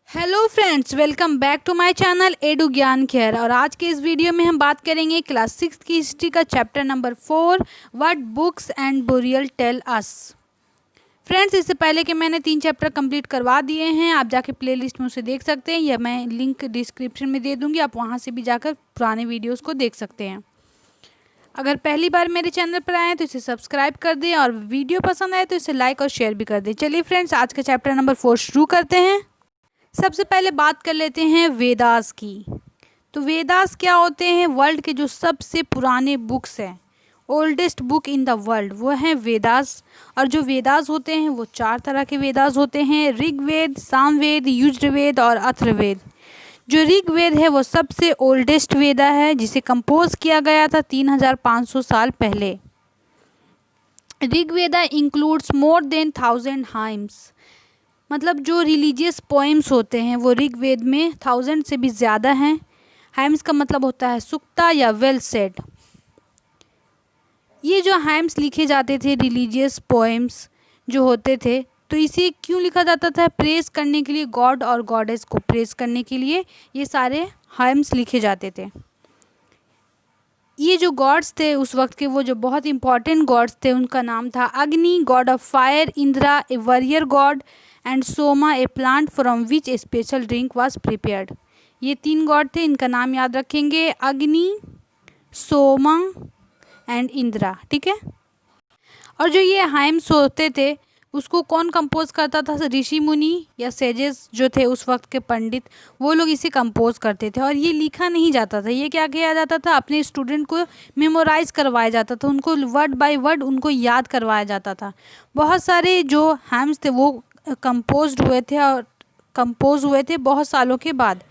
Hello friends, welcome back to my channel edu Gyan Kher. और आज के इस वीडियो में हम बात करेंगे क्लास 6 की हिस्ट्री का chapter number 4, what books and burial tell us. Friends, इससे पहले कि मैंने 3 चैप्टर कंप्लीट करवा दिए हैं, आप जाके प्लेलिस्ट में उसे देख सकते हैं या मैं लिंक डिस्क्रिप्शन में दे दूंगी, आप वहां से भी जाकर पुराने वीडियोज़ को देख सकते हैं। अगर पहली बार मेरे चैनल पर आए हैं तो इसे सब्सक्राइब कर दें और वीडियो पसंद आए तो इसे लाइक और शेयर भी कर दें। चलिए फ्रेंड्स, आज का चैप्टर नंबर 4 शुरू करते हैं। सबसे पहले बात कर लेते हैं वेदास की। तो वेदास क्या होते हैं? वर्ल्ड के जो सबसे पुराने बुक्स हैं, oldest book in the world, वो हैं वेदास। और जो वेदास होते हैं वो 4 तरह के वेदास होते हैं: ऋग्वेद, सामवेद, यजुर्वेद और अथर्ववेद। जो ऋग्वेद है वो सबसे ओल्डेस्ट वेदा है, जिसे कंपोज किया गया था 3500 साल पहले। Rigveda includes more than 1000 hymns. मतलब जो रिलीजियस पोएम्स होते हैं वो ऋग्वेद में 1000 से भी ज़्यादा हैं। हाइम्स का मतलब होता है सुक्ता या वेल सेड। ये जो हाइम्स लिखे जाते थे, रिलीजियस पोएम्स जो होते थे, तो इसे क्यों लिखा जाता था? प्रेस करने के लिए, गॉड और गॉडेस को प्रेस करने के लिए ये सारे हाइम्स लिखे जाते थे। ये जो गॉड्स थे उस वक्त के, वो जो बहुत इंपॉर्टेंट गॉड्स थे, उनका नाम था अग्नि, God of fire; Indira, A warrior God; and Soma, A plant from which A special drink was prepared. ये 3 गॉड थे, इनका नाम याद रखेंगे: अग्नि, सोमा एंड इंद्रा। ठीक है। और जो ये हाइम्स होते थे उसको कौन कंपोज करता था? ऋषि मुनि या सेजेस जो थे उस वक्त के पंडित, वो लोग इसे कंपोज करते थे। और ये लिखा नहीं जाता था, ये क्या किया जाता था? अपने स्टूडेंट को मेमोराइज करवाया जाता था, उनको वर्ड बाय वर्ड उनको याद करवाया जाता था। बहुत सारे जो हाइम्स थे वो कंपोज हुए थे बहुत सालों के बाद।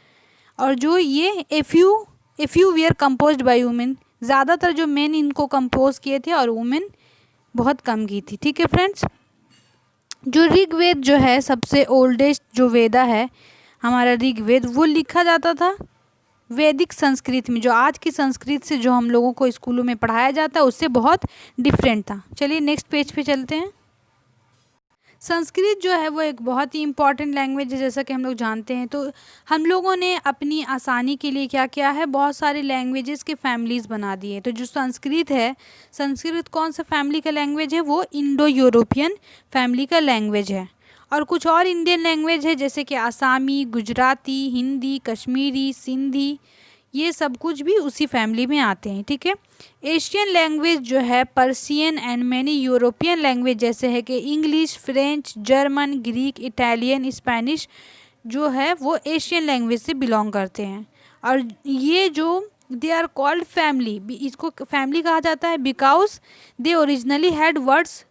और जो ये a few were composed by women, ज़्यादातर जो मेन इनको कंपोज किए थे और वुमेन बहुत कम की थी। ठीक है फ्रेंड्स, जो ऋग्वेद जो है सबसे ओल्डेस्ट जो वेदा है हमारा ऋग्वेद, वो लिखा जाता था वैदिक संस्कृत में, जो आज की संस्कृत से जो हम लोगों को स्कूलों में पढ़ाया जाता है उससे बहुत डिफरेंट था। चलिए नेक्स्ट पेज पे चलते हैं। संस्कृत जो है वो एक बहुत ही इम्पॉर्टेंट लैंग्वेज है, जैसा कि हम लोग जानते हैं। तो हम लोगों ने अपनी आसानी के लिए क्या किया है, बहुत सारे लैंग्वेजेस के फैमिलीज़ बना दिए। तो जो संस्कृत है, संस्कृत कौन सा फैमिली का लैंग्वेज है? वो इंडो यूरोपियन फैमिली का लैंग्वेज है। और कुछ और इंडियन लैंग्वेज है जैसे कि आसामी, गुजराती, हिंदी, कश्मीरी, सिंधी, ये सब कुछ भी उसी फैमिली में आते हैं। ठीक है। एशियन लैंग्वेज जो है Persian and many European language जैसे है कि English, French, German, Greek, Italian, Spanish जो है वो एशियन लैंग्वेज से बिलोंग करते हैं। और ये जो दे आर कॉल्ड फैमिली, इसको फैमिली कहा जाता है because they originally had words,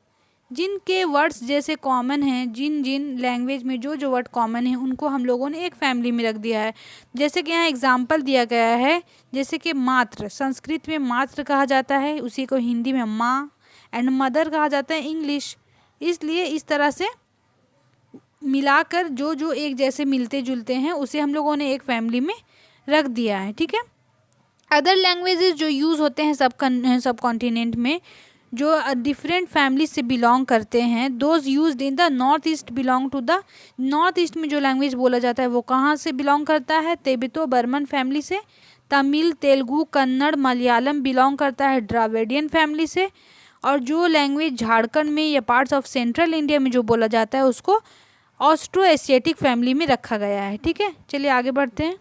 जिनके वर्ड्स जैसे कॉमन हैं, जिन जिन लैंग्वेज में जो जो वर्ड कॉमन है उनको हम लोगों ने एक फैमिली में रख दिया है। जैसे कि यहाँ एग्जांपल दिया गया है, जैसे कि मात्र, संस्कृत में मात्र कहा जाता है, उसी को हिंदी में माँ, एंड मदर कहा जाता है इंग्लिश। इसलिए इस तरह से मिलाकर जो जो एक जैसे मिलते जुलते हैं उसे हम लोगों ने एक फैमिली में रख दिया है। ठीक है। अदर लैंग्वेजेस जो यूज़ होते हैं सब कॉन्टिनेंट में, जो डिफरेंट फैमिली से बिलोंग करते हैं, those used in the north east belong to the north east में जो लैंग्वेज बोला जाता है वो कहाँ से बिलोंग करता है? तिब्बतो बर्मन फैमिली से। तमिल, तेलुगु, कन्नड़, मलयालम बिलोंग करता है द्राविडियन फैमिली से। और जो लैंग्वेज झारखंड में या पार्ट्स ऑफ सेंट्रल इंडिया में जो बोला जाता है उसको ऑस्ट्रो एशियाटिक फैमिली में रखा गया है। ठीक है। चलिए आगे बढ़ते हैं।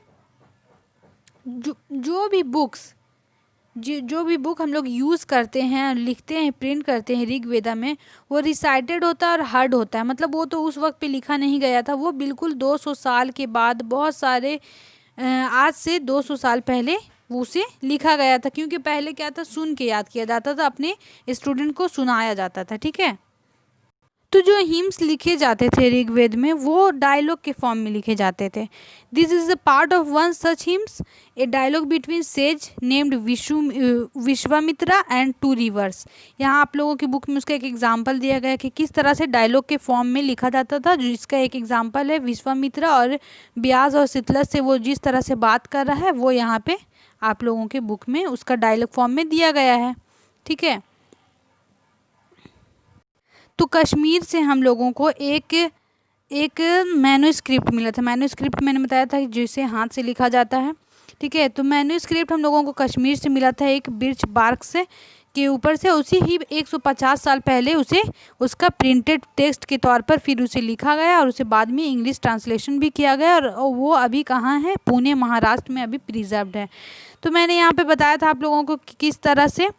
जो भी बुक हम लोग यूज़ करते हैं, लिखते हैं, प्रिंट करते हैं ऋग्वेदा में, वो रिसाइटेड होता है और हर्ड होता है। मतलब वो तो उस वक्त पे लिखा नहीं गया था, वो बिल्कुल 200 साल के बाद, बहुत सारे आज से 200 साल पहले वो उसे लिखा गया था। क्योंकि पहले क्या था, सुन के याद किया जाता था, अपने स्टूडेंट को सुनाया जाता था। ठीक है। तो जो हिम्स लिखे जाते थे ऋग्वेद में वो डायलॉग के फॉर्म में लिखे जाते थे। This is a part of one such hymns, a dialogue between sage named Vishwamitra and 2 rivers. यहाँ आप लोगों की बुक में उसका एक एग्जाम्पल दिया गया है कि किस तरह से डायलॉग के फॉर्म में लिखा जाता था। जिसका एक एग्जाम्पल है विश्वामित्रा और ब्यास और शीतलस से वो जिस तरह से बात कर रहा है, वो यहाँ पे आप लोगों के बुक में उसका डायलॉग फॉर्म में दिया गया है। ठीक है। तो कश्मीर से हम लोगों को एक एक मैन्युस्क्रिप्ट मिला था। मैन्युस्क्रिप्ट मैंने बताया था कि जिसे हाथ से लिखा जाता है, ठीक है। तो मैन्युस्क्रिप्ट हम लोगों को कश्मीर से मिला था, एक बिर्च बार्क से के ऊपर से। उसी ही 150 साल पहले उसे उसका प्रिंटेड टेक्स्ट के तौर पर फिर उसे लिखा गया और उसे बाद में इंग्लिश ट्रांसलेशन भी किया गया, और वो अभी कहाँ है, पुणे महाराष्ट्र में अभी प्रिजर्व्ड है। तो मैंने यहाँ पे बताया था आप लोगों को कि किस तरह से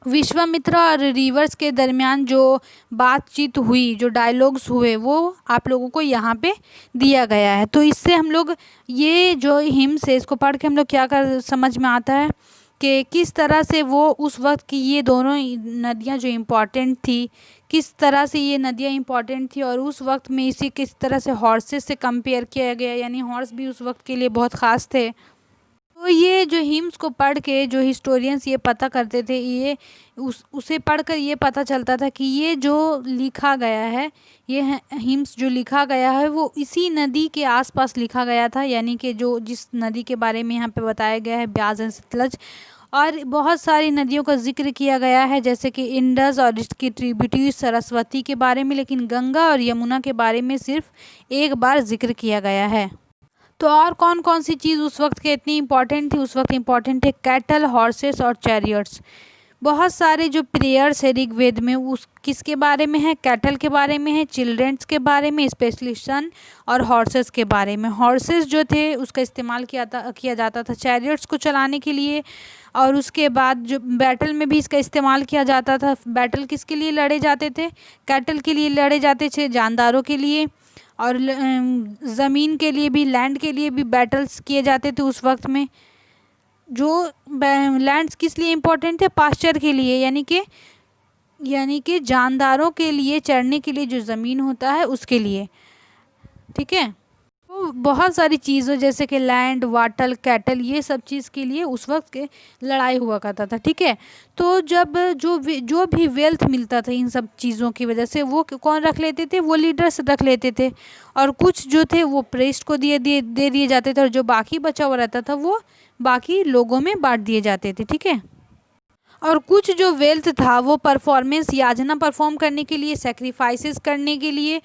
विश्वामित्र और रिवर्स के दरमियान जो बातचीत हुई, जो डायलॉग्स हुए, वो आप लोगों को यहाँ पे दिया गया है। तो इससे हम लोग ये जो हिम्स है इसको पढ़ के हम लोग क्या कर समझ में आता है कि किस तरह से वो उस वक्त की ये दोनों नदियाँ जो इम्पोर्टेंट थी, किस तरह से ये नदियाँ इम्पोर्टेंट थी, और उस वक्त में इसे किस तरह से हॉर्सेस से कंपेयर किया गया, यानी हॉर्स भी उस वक्त के लिए बहुत ख़ास थे। तो ये जो हिम्स को पढ़ के जो हिस्टोरियंस ये पता करते थे, ये उसे पढ़कर ये पता चलता था कि ये जो लिखा गया है, ये हिम्स जो लिखा गया है वो इसी नदी के आसपास लिखा गया था, यानी कि जो जिस नदी के बारे में यहाँ पे बताया गया है, ब्यास एंड सतलज। और बहुत सारी नदियों का जिक्र किया गया है, जैसे कि इंडस और इसकी ट्रिब्यूटरीज सरस्वती के बारे में, लेकिन गंगा और यमुना के बारे में सिर्फ एक बार जिक्र किया गया है। तो और कौन कौन सी चीज़ उस वक्त के इतनी इम्पोर्टेंट थी, उस वक्त इम्पोर्टेंट थे कैटल, हॉर्सेस और चैरियट्स। बहुत सारे जो प्रेयर्स है ऋग्वेद में उस किसके बारे में है, कैटल के बारे में है, चिल्ड्रंस के बारे में, स्पेशली सन, और हॉर्सेस के बारे में। हॉर्सेस जो थे उसका इस्तेमाल किया जाता था चैरियट्स को चलाने के लिए, और उसके बाद जो बैटल में भी इसका इस्तेमाल किया जाता था। बैटल किसके लिए लड़े जाते थे, कैटल के लिए लड़े जाते थे, जानदारों के लिए, और ज़मीन के लिए भी, लैंड के लिए भी बैटल्स किए जाते थे उस वक्त में। जो लैंड्स किस लिए इम्पोर्टेंट थे, पास्चर के लिए, यानी कि जानदारों के लिए, चरने के लिए जो ज़मीन होता है उसके लिए, ठीक है। तो बहुत सारी चीज़ों जैसे कि लैंड, वाटर, कैटल, ये सब चीज़ के लिए उस वक्त के लड़ाई हुआ करता था, ठीक है। तो जब जो भी वेल्थ मिलता था इन सब चीज़ों की वजह से, वो कौन रख लेते थे, वो लीडर्स रख लेते थे, और कुछ जो थे वो प्रेस्ट को दे दिए जाते थे, और जो बाकी बचा हुआ रहता था वो बाकी लोगों में बांट दिए जाते थे, ठीक है। और कुछ जो वेल्थ था वो परफॉर्मेंस, याजना परफॉर्म करने के लिए, सेक्रीफाइसेस करने के लिए,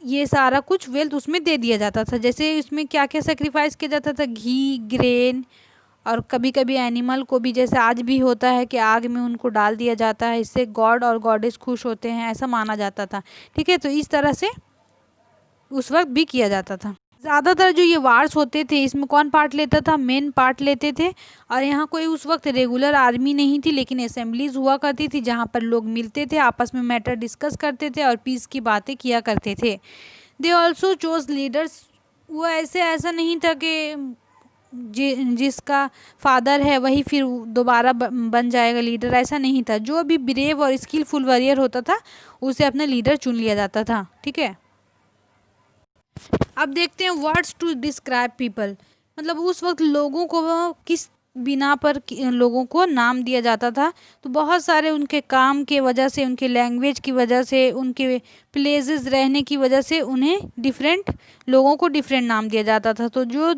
ये सारा कुछ वेल्थ उसमें दे दिया जाता था। जैसे इसमें क्या क्या सेक्रीफाइस किया जाता था, घी, ग्रेन, और कभी कभी एनिमल को भी, जैसे आज भी होता है कि आग में उनको डाल दिया जाता है, इससे गॉड और गॉडेस खुश होते हैं, ऐसा माना जाता था, ठीक है। तो इस तरह से उस वक्त भी किया जाता था। ज़्यादातर जो ये वार्स होते थे इसमें कौन पार्ट लेता था, मेन पार्ट लेते थे। और यहाँ कोई उस वक्त रेगुलर आर्मी नहीं थी, लेकिन असेंबलीज हुआ करती थी जहाँ पर लोग मिलते थे, आपस में मैटर डिस्कस करते थे और पीस की बातें किया करते थे। They also chose leaders. वो ऐसा नहीं था कि जिसका फादर है वही फिर दोबारा बन जाएगा लीडर, ऐसा नहीं था। जो भी ब्रेव और स्किलफुल वॉरियर होता था उसे अपना लीडर चुन लिया जाता था, ठीक है। अब देखते हैं वर्ड्स टू डिस्क्राइब पीपल, मतलब उस वक्त लोगों को किस बिना पर लोगों को नाम दिया जाता था। तो बहुत सारे उनके काम के वजह से, उनके लैंग्वेज की वजह से, उनके प्लेसेस रहने की वजह से उन्हें डिफरेंट लोगों को डिफरेंट नाम दिया जाता था। तो जो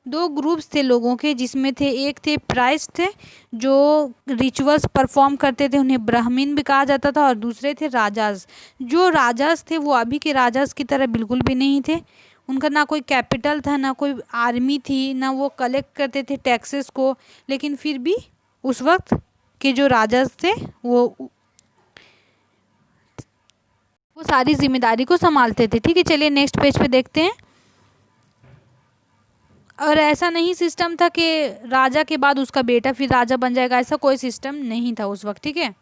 दो ग्रुप्स थे लोगों के, जिसमें थे, एक थे प्राइस्ट थे जो रिचुअल्स परफॉर्म करते थे, उन्हें ब्राह्मण भी कहा जाता था, और दूसरे थे राजाज। जो राजाज थे वो अभी के राजाज की तरह बिल्कुल भी नहीं थे। उनका ना कोई कैपिटल था, ना कोई आर्मी थी, ना वो कलेक्ट करते थे टैक्सेस को, लेकिन फिर भी उस वक्त के जो राजाज थे वो सारी जिम्मेदारी को संभालते थे, ठीक है। चलिए नेक्स्ट पेज पे देखते हैं। और ऐसा नहीं सिस्टम था कि राजा के बाद उसका बेटा फिर राजा बन जाएगा, ऐसा कोई सिस्टम नहीं था उस वक्त, ठीक है।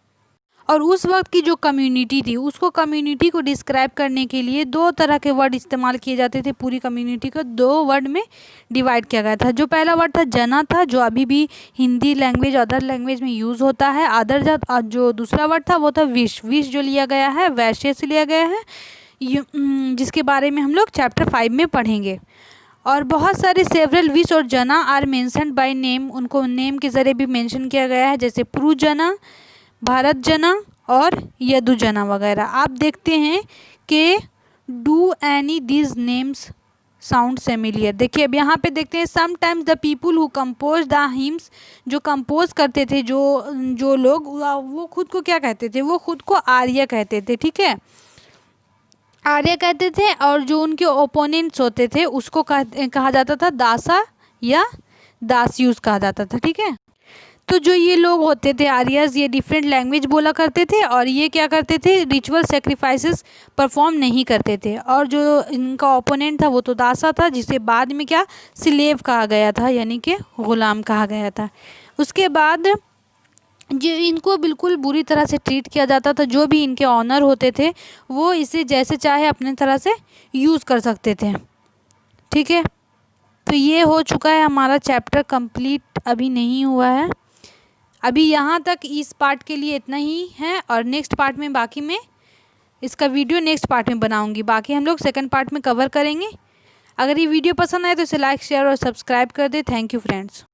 और उस वक्त की जो कम्युनिटी थी, उसको कम्युनिटी को डिस्क्राइब करने के लिए दो तरह के वर्ड इस्तेमाल किए जाते थे। पूरी कम्युनिटी को दो वर्ड में डिवाइड किया गया था। जो पहला वर्ड था जना था, जो अभी भी हिंदी लैंग्वेज, अदर लैंग्वेज में यूज़ होता है, अदर जात। और जो दूसरा वर्ड था वो था विश। विश जो लिया गया है वैश्य से लिया गया है, जिसके बारे में हम लोग चैप्टर 5 में पढ़ेंगे। और बहुत सारे सेवरल विश और जना आर मेंशन्ड बाय नेम, उनको नेम के ज़रिए भी मेंशन किया गया है, जैसे पुरु जना, भारत जना और यदु जना वगैरह। आप देखते हैं कि do any these names sound familiar. देखिए अब यहाँ पे देखते हैं, sometimes the people who compose the hymns, जो कंपोज करते थे, जो लोग, वो खुद को क्या कहते थे, वो खुद को आर्य कहते थे, ठीक है। आर्य कहते थे, और जो उनके ओपोनेंट्स होते थे उसको कहा जाता था दासा या दास्यूस कहा जाता था। ठीक है, तो जो ये लोग होते थे आर्यस, ये डिफरेंट लैंग्वेज बोला करते थे और ये क्या करते थे, रिचुअल सेक्रीफाइसेस परफॉर्म नहीं करते थे। और जो इनका ओपोनेंट था वो तो दासा था, जिसे बाद में क्या स्लेव कहा गया था, यानी कि गुलाम कहा गया था। उसके बाद जो इनको बिल्कुल बुरी तरह से ट्रीट किया जाता था, जो भी इनके ऑनर होते थे वो इसे जैसे चाहे अपने तरह से यूज़ कर सकते थे। ठीक है, तो ये हो चुका है हमारा चैप्टर कंप्लीट, अभी नहीं हुआ है। अभी यहाँ तक इस पार्ट के लिए इतना ही है, और नेक्स्ट पार्ट में बाकी में इसका वीडियो नेक्स्ट पार्ट में बनाऊंगी, बाकी हम लोग सेकंड पार्ट में कवर करेंगे। अगर ये वीडियो पसंद आए तो इसे लाइक शेयर और सब्सक्राइब कर दे। Thank you friends.